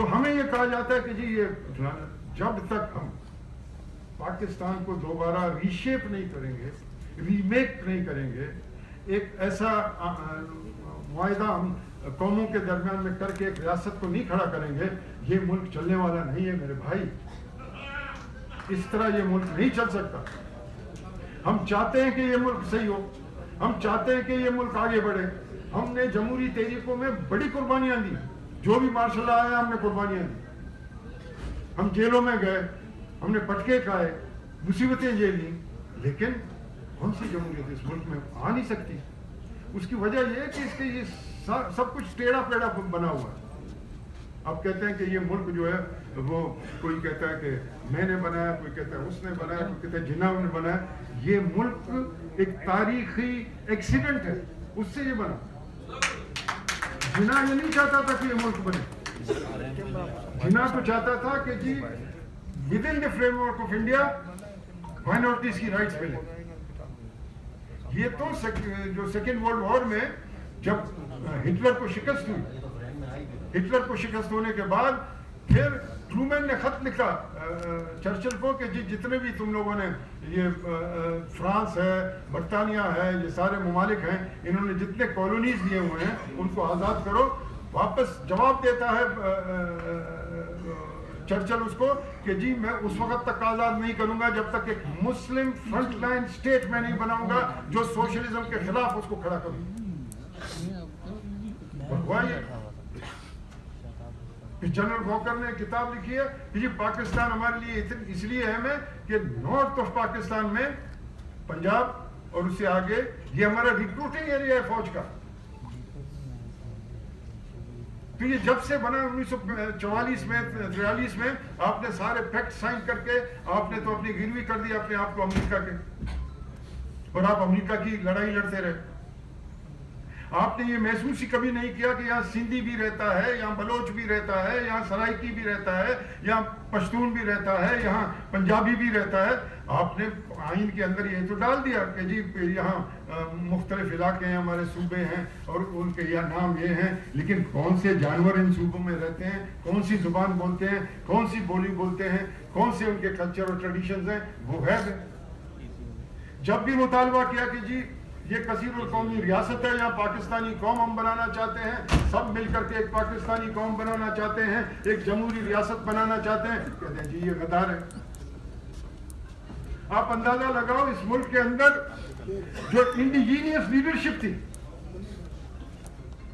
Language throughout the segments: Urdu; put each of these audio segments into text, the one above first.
تو ہمیں یہ کہا جاتا ہے کہ جی یہ جب تک ہم پاکستان کو دوبارہ ری شیپ نہیں کریں گے، ری میک نہیں کریں گے، ایک ایسا معاہدہ ہم قوموں کے درمیان میں کر کے ایک ریاست کو نہیں کھڑا کریں گے، یہ ملک چلنے والا نہیں ہے میرے بھائی، اس طرح یہ ملک نہیں چل سکتا۔ ہم چاہتے ہیں کہ یہ ملک صحیح ہو، ہم چاہتے ہیں کہ یہ ملک آگے بڑھے۔ ہم نے جمہوری تحریکوں میں بڑی قربانیاں دی، جو بھی مارشل لا آیا ہم نے قربانیاں دی، ہم جیلوں میں گئے، ہم نے پٹکے کھائے، مصیبتیں جھیلی، لیکن کون سی جمہوریت اس ملک میں آ نہیں سکتی؟ اس کی وجہ یہ ہے کہ اس کے یہ سب کچھ ٹیڑھا پیڑا بنا ہوا ہے۔ اب کہتے ہیں کہ یہ ملک جو ہے وہ کوئی کہتا ہے کہ میں نے بنایا، کوئی کہتا ہے اس نے بنایا، کوئی کہتا ہے جناح نے بنایا۔ یہ ملک ایک تاریخی ایکسیڈنٹ ہے، اس سے یہ بنا۔ جناح یہ نہیں چاہتا تھا کہ یہ ملک بنے، جناح تو چاہتا تھا کہ جی within the framework of India minorities کی رائٹس ملے۔ یہ تو جو سیکنڈ ورلڈ وار میں جب ہٹلر کو شکست ہوئی، ہٹلر کو شکست ہونے کے بعد پھر ٹرومین نے خط لکھا چرچل کو کہ جی جتنے بھی تم لوگوں نے یہ فرانس ہے، برطانیہ ہے، یہ سارے ممالک ہیں، انہوں نے جتنے کالونیز دیے ہوئے ہیں ان کو آزاد کرو۔ واپس جواب دیتا ہے چرچل اس کو کہ جی میں اس وقت تک آزاد نہیں کروں گا جب تک ایک مسلم فرنٹ لائن اسٹیٹ میں نہیں بناؤں گا جو سوشلزم کے خلاف اس کو کھڑا کروں۔ جنرل واکر نے کتاب لکھی ہے کہ جی پاکستان ہمارے لیے اس لیے اہم ہے کہ نارتھ آف پاکستان میں پنجاب اور اس سے آگے یہ ہمارا ریکروٹنگ ایریا ہے فوج کا۔ تو یہ جب سے بنا 1944 میں 43 میں آپ نے سارے پیکٹ سائن کر کے آپ نے تو اپنی گروی کر دی اپنے آپ کو امریکہ کے، اور آپ امریکہ کی لڑائی لڑتے رہے۔ آپ نے یہ محسوس ہی کبھی نہیں کیا کہ یہاں سندھی بھی رہتا ہے، یہاں بلوچ بھی رہتا ہے، یہاں سرائکی بھی رہتا ہے، یہاں پشتون بھی رہتا ہے، یہاں پنجابی بھی رہتا ہے۔ آپ نے آئین کے اندر یہ تو ڈال دیا کہ جی یہاں مختلف علاقے ہیں، ہمارے صوبے ہیں اور ان کے یہ نام یہ ہیں، لیکن کون سے جانور ان صوبوں میں رہتے ہیں، کون سی زبان بولتے ہیں، کون سی بولی بولتے ہیں، کون سے ان کے کلچر اور ٹریڈیشنز ہیں، وہ ہے۔ جب بھی مطالبہ کیا کہ جی یہ کثیر القومی ریاست ہے، یہاں پاکستانی قوم ہم بنانا چاہتے ہیں، سب مل کر کے ایک پاکستانی قوم بنانا چاہتے ہیں، ایک جمہوری ریاست بنانا چاہتے ہیں، کہتے ہیں جی یہ غدار ہے۔ آپ اندازہ لگاؤ اس ملک کے اندر جو انڈیجینئس لیڈرشپ تھی،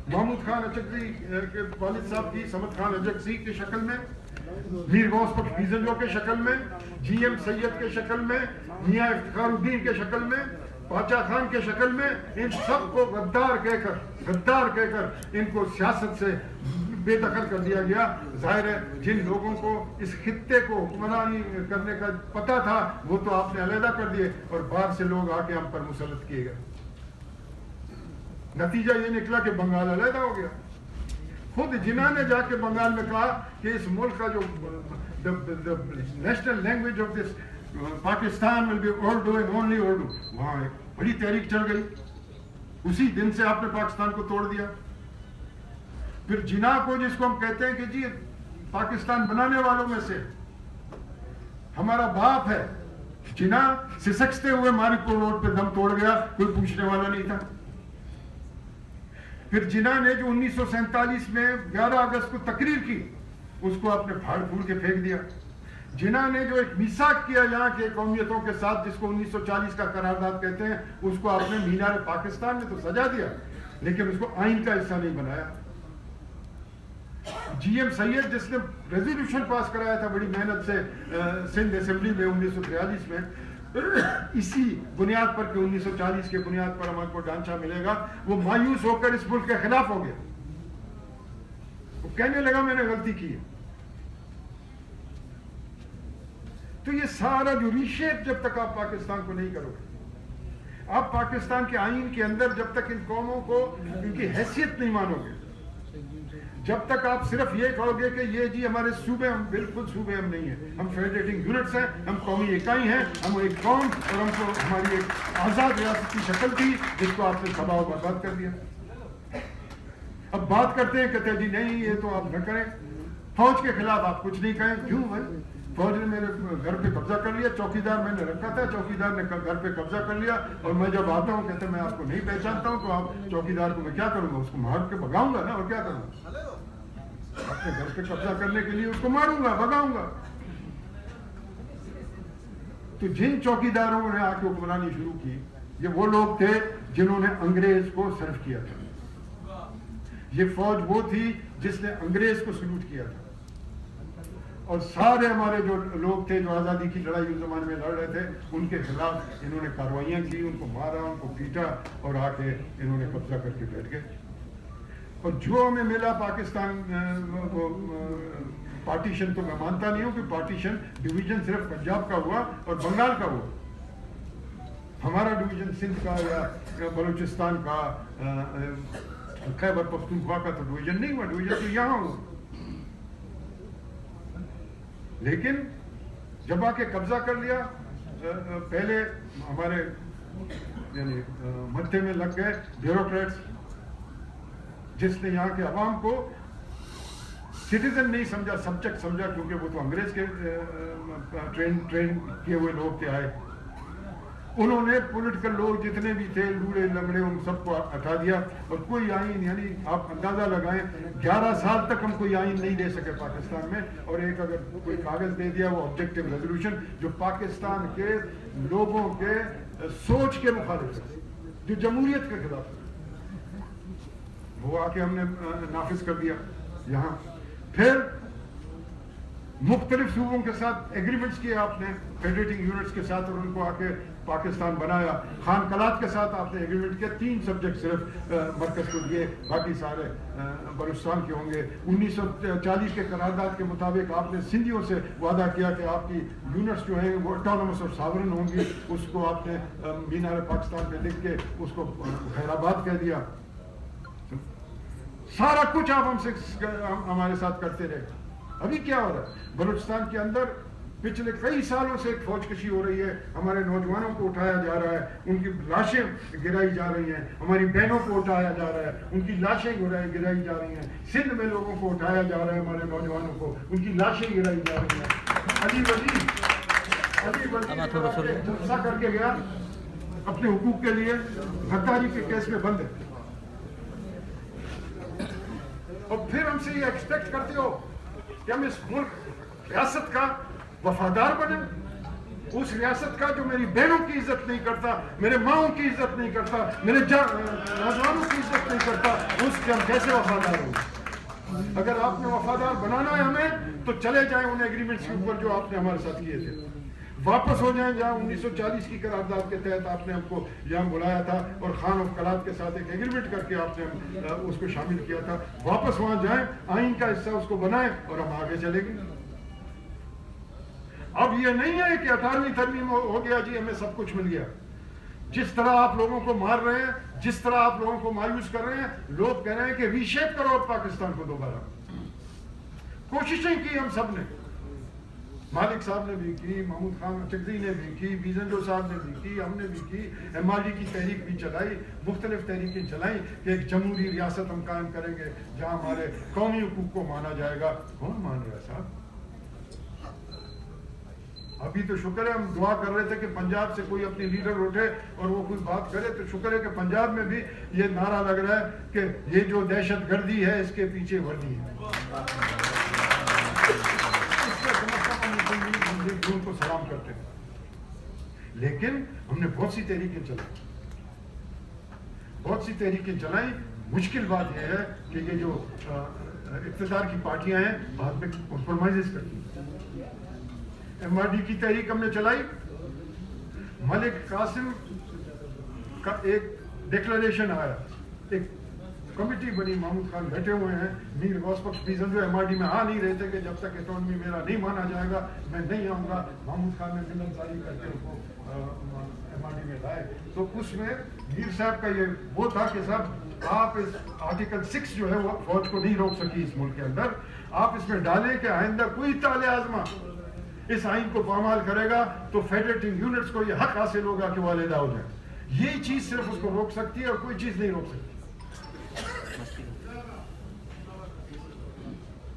محمود خان اچکزئی کے والد صاحب کی، سمد خان اچکزئی کی شکل میں، میر غوث بخش بیزنجو کے شکل میں، جی ایم سید کے شکل میں، میاں افتخار الدین کے شکل میں، پاچا خان کے شکل میں، ان سب کو غدار کہہ کر ان کو سیاست سے بے دخل کر دیا گیا۔ ظاہر ہے جن لوگوں کو اس خطے کو حکمرانی کرنے کا پتہ تھا وہ تو آپ نے علیحدہ کر دیے اور باہر سے لوگ آ کے ہم پر مسلط کیے گئے۔ نتیجہ یہ نکلا کہ بنگال علیحدہ ہو گیا۔ خود جناح نے جا کے بنگال میں کہا کہ اس ملک کا جو national language of this Pakistan will be Urdu and only Urdu، وہاں ایک بڑی تحریک چل گئی، اسی دن سے آپ نے پاکستان کو توڑ دیا۔ پھر جناح کو جس کو ہم کہتے ہیں کہ جی پاکستان بنانے والوں میں سے ہمارا باپ ہے، جناح سسکتے ہوئے مالک روڈ پہ دم توڑ گیا، کوئی پوچھنے والا نہیں تھا۔ پھر جناح نے جو 1947 میں 11 اگست کو تقریر کی اس کو آپ نے پھاڑ پھوڑ کے پھینک دیا۔ جناح نے جو ایک میثاق کیا یہاں کے قومیتوں کے ساتھ جس کو 1940 کا قرارداد کہتے ہیں، اس کو آپ نے مینار پاکستان میں تو سجا دیا لیکن اس کو آئین کا حصہ نہیں بنایا۔ جی ایم سید جس نے ریزولوشن پاس کرایا تھا بڑی محنت سے سندھ اسمبلی میں 1943 میں، اسی بنیاد پر کہ 1940 کے بنیاد پر ہمارے کو ڈھانچہ ملے گا، وہ مایوس ہو کر اس ملک کے خلاف ہو گیا۔ وہ کہنے لگا میں نے غلطی کی ہے۔ تو یہ سارا جو ریشیپ جب تک آپ پاکستان کو نہیں کرو گے، آپ پاکستان کے آئین کے اندر جب تک ان قوموں کو ان کی حیثیت نہیں مانو گے، جب تک آپ صرف یہ کہو گے کہ یہ جی ہمارے صوبے، ہم بالکل صوبے ہم نہیں ہیں، ہم فیڈریٹنگ یونٹس ہیں، ہم قومی اکائی ہیں، ہم ایک قوم اور ہم کو ہماری ایک آزاد ریاست کی شکل تھی جس کو آپ نے تباہ و برباد کر دیا۔ اب بات کرتے ہیں کہتے ہیں جی نہیں یہ تو آپ نہ کریں، فوج کے خلاف آپ کچھ نہیں کہیں. کیوں بھائی؟ فوج نے میرے گھر پہ قبضہ کر لیا, چوکیدار میں نے رکھا تھا, چوکیدار نے گھر پہ قبضہ کر لیا, اور میں جب آتا ہوں کہتے ہیں میں آپ کو نہیں پہچانتا ہوں, تو آپ چوکیدار کو میں کیا کروں گا؟ اس کو مار کے بھگاؤں گا نا, اور کیا کروں گا؟ اپنے گھر پہ قبضہ کرنے کے لیے اس کو ماروں گا, بھگاؤں گا. تو جن چوکیداروں نے آ کے حکمرانی شروع کی, یہ وہ لوگ تھے جنہوں نے انگریز کو سرو کیا تھا. یہ فوج وہ تھی جس نے انگریز کو سلوٹ کیا تھا. اور سارے ہمارے جو لوگ تھے جو آزادی کی لڑائی اس زمانے میں لڑ رہے تھے, ان کے خلاف انہوں نے کارروائیاں کی, ان کو مارا, ان کو پیٹا, اور آ کے انہوں نے قبضہ کر کے بیٹھ گئے. اور جو ہمیں ملا پاکستان پارٹیشن, تو میں مانتا نہیں ہوں کہ پارٹیشن ڈویژن صرف پنجاب کا ہوا اور بنگال کا ہوا. ہمارا ڈویژن سندھ کا یا بلوچستان کا, خیبر پختونخوا کا تو ڈویژن نہیں ہوا. ڈویژن تو یہاں ہوا. لیکن جب آ کے قبضہ کر لیا, پہلے ہمارے یعنی متھے میں لگ گئے بیوروکریٹس, جس نے یہاں کے عوام کو سٹیزن نہیں سمجھا, سبجیکٹ سمجھا, کیونکہ وہ تو انگریز کے ٹرین کیے ہوئے لوگ تھے آئے. انہوں نے پولیٹیکل لوگ جتنے بھی تھے, لوڑے لنگڑے, ان سب کو ہٹا دیا. اور کوئی آئین, یعنی آپ اندازہ لگائیں 11 سال تک ہم کوئی آئین نہیں دے سکے پاکستان میں. اور ایک اگر کوئی کاغذ دے دیا, وہ آبجیکٹو ریزولوشن, جو پاکستان کے لوگوں کے سوچ کے مخالف ہے, جو جمہوریت کے خلاف ہے, وہ آ کے ہم نے نافذ کر دیا یہاں. پھر مختلف صوبوں کے ساتھ ایگریمنٹس کیے آپ نے, فیڈریٹنگ یونٹس کے ساتھ, اور ان کو آ کے پاکستان بنایا. خان قلات کے ساتھ آپ نے ایگریمنٹ کیا, 3 سبجیکٹ صرف مرکز کو دیے, باقی سارے بلوچستان کے ہوں گے. 1940 کے قرارداد کے مطابق آپ نے سندھیوں سے وعدہ کیا کہ آپ کی یونٹس جو ہیں وہ اٹانومس اور ساورن ہوں گی. اس کو آپ نے مینار پاکستان پہ لکھ کے اس کو خیرآباد کہہ دیا. سارا کچھ آپ ہم سے ہمارے ساتھ کرتے رہے. ابھی کیا ہو رہا ہے بلوچستان کے اندر؟ پچھلے کئی سالوں سے ایک فوج کشی ہو رہی ہے. ہمارے نوجوانوں کو اٹھایا جا رہا ہے, ان کی لاشیں گرائی جا رہی ہیں. ہماری بہنوں کو اٹھایا جا رہا ہے, ان کی لاشیں گرائی جا رہی ہیں. سندھ میں لوگوں کو اٹھایا جا رہا ہے, ہمارے نوجوانوں کو, ان کی لاشیں گرائی جا رہی ہیں. علی ولی جلسہ کر کے گیا اپنے حقوق کے لیے, غداری کے کیس میں بند ہے. اور پھر ہم سے یہ ایکسپیکٹ کرتے ہو کہ ہم اس ملک ریاست کا وفادار بنے, اس ریاست کا جو میری بہنوں کی عزت نہیں کرتا, میرے ماؤں کی عزت نہیں کرتا, میرے نوجوانوں کی عزت نہیں کرتا, اس کے ہم کیسے وفادار ہوں؟ اگر آپ نے وفادار بنانا ہے ہمیں, تو چلے جائیں ان ایگریمنٹس کے اوپر جو آپ نے ہمارے ساتھ کیے تھے, واپس ہو جائیں جہاں 1940 کی قرارداد کے تحت آپ نے ہم کو یہاں بلایا تھا, اور خان آف قلات کے ساتھ ایک ایگریمنٹ کر کے آپ نے اس کو شامل کیا تھا. واپس وہاں جائیں, آئین کا حصہ اس کو بنائیں, اور ہم آگے چلیں گے. اب یہ نہیں ہے کہ 18ویں ترمیم ہو گیا جی ہمیں سب کچھ مل گیا. جس طرح آپ لوگوں کو مار رہے ہیں, جس طرح آپ لوگوں کو مایوس کر رہے ہیں, لوگ کہہ رہے ہیں کہ ری شیپ کرو پاکستان کو دوبارہ. کوششیں کی ہم سب نے, مالک صاحب نے بھی کی, محمود خان چکزئی نے بھی کی, بیزنڈو صاحب نے بھی کی, ہم نے بھی کی, MRD کی تحریک بھی چلائی, مختلف تحریکیں چلائیں کہ ایک جمہوری ریاست ہم قائم کریں گے جہاں ہمارے قومی حقوق کو مانا جائے گا. کون مان رہا ہے صاحب؟ ابھی تو شکر ہے, ہم دعا کر رہے تھے کہ پنجاب سے کوئی اپنی لیڈر اٹھے اور وہ کوئی بات کرے, تو شکر ہے کہ پنجاب میں بھی یہ نعرہ لگ رہا ہے کہ یہ جو دہشت گردی ہے اس کے پیچھے وردی ہے. ان کو سلام کرتے ہیں. لیکن ہم نے بہت سی تحریکیں چلائیں. مشکل بات یہ ہے کہ یہ جو اقتدار کی پارٹیاں ہیں بعد میں کمپرومائز کرتی ہیں. MRD کی تحریک ہم نے چلائی. ملک قاسم کا ایک ڈکلریشن آیا, ایک کمیٹی بنی, محمود خان بیٹھے ہوئے ہیں, میر غوث بخش بیزن جو MRD میں آ نہیں رہے تھے کہ جب تک اٹانومی میرا نہیں مانا جائے گا میں نہیں آؤں گا. محمود خان نے ملت ساری کر کے ان کو MRD میں لائے. تو اس میں میر صاحب کا یہ وہ تھا کہ صاحب آپ اس آرٹیکل 6 جو ہے وہ فوج کو نہیں روک سکی اس ملک کے اندر, آپ اس میں ڈالیں کہ آئندہ کوئی طالع آزما اس آئین کو پامال کرے گا تو فیڈریٹنگ یونٹس کو یہ حق حاصل ہوگا کہ وہ علیحدہ ہو جائیں. یہی چیز صرف اس کو روک سکتی ہے اور کوئی چیز نہیں روک سکتی.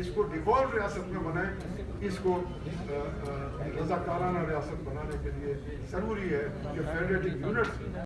اس کو ڈیفالٹ ریاست میں بنائیں. اس کو رضاکارانہ ریاست بنانے کے لیے ضروری ہے کہ فیڈریٹنگ یونٹس